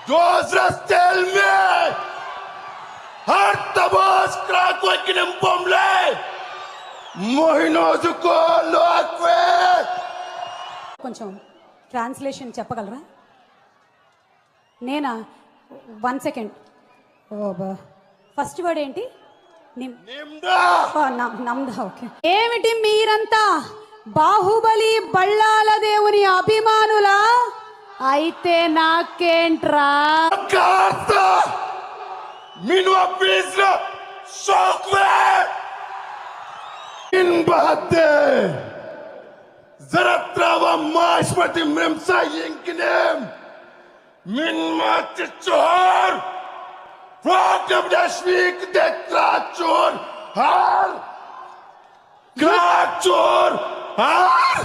Dozras tell me! Hartabas krakwakinim pomle! Mohinozuko loakwe! కొంచెం translation చెప్పగలరా? నేనా? 1 సెకండ్. ఫస్ట్ వర్డ్ ఏంటి? నమ్దా. ఓకే. ఏమిటి మీరంతా బాహుబలి బళ్ళాల దేవుని అభిమానులా? అయితే నాకేంట్రా? Minua Pisra Shokwe In Bahate Zaratrava Mashmati Mrimsa Yinkinem Min Matichor Program Dashvik Detrachor Har Krachor Har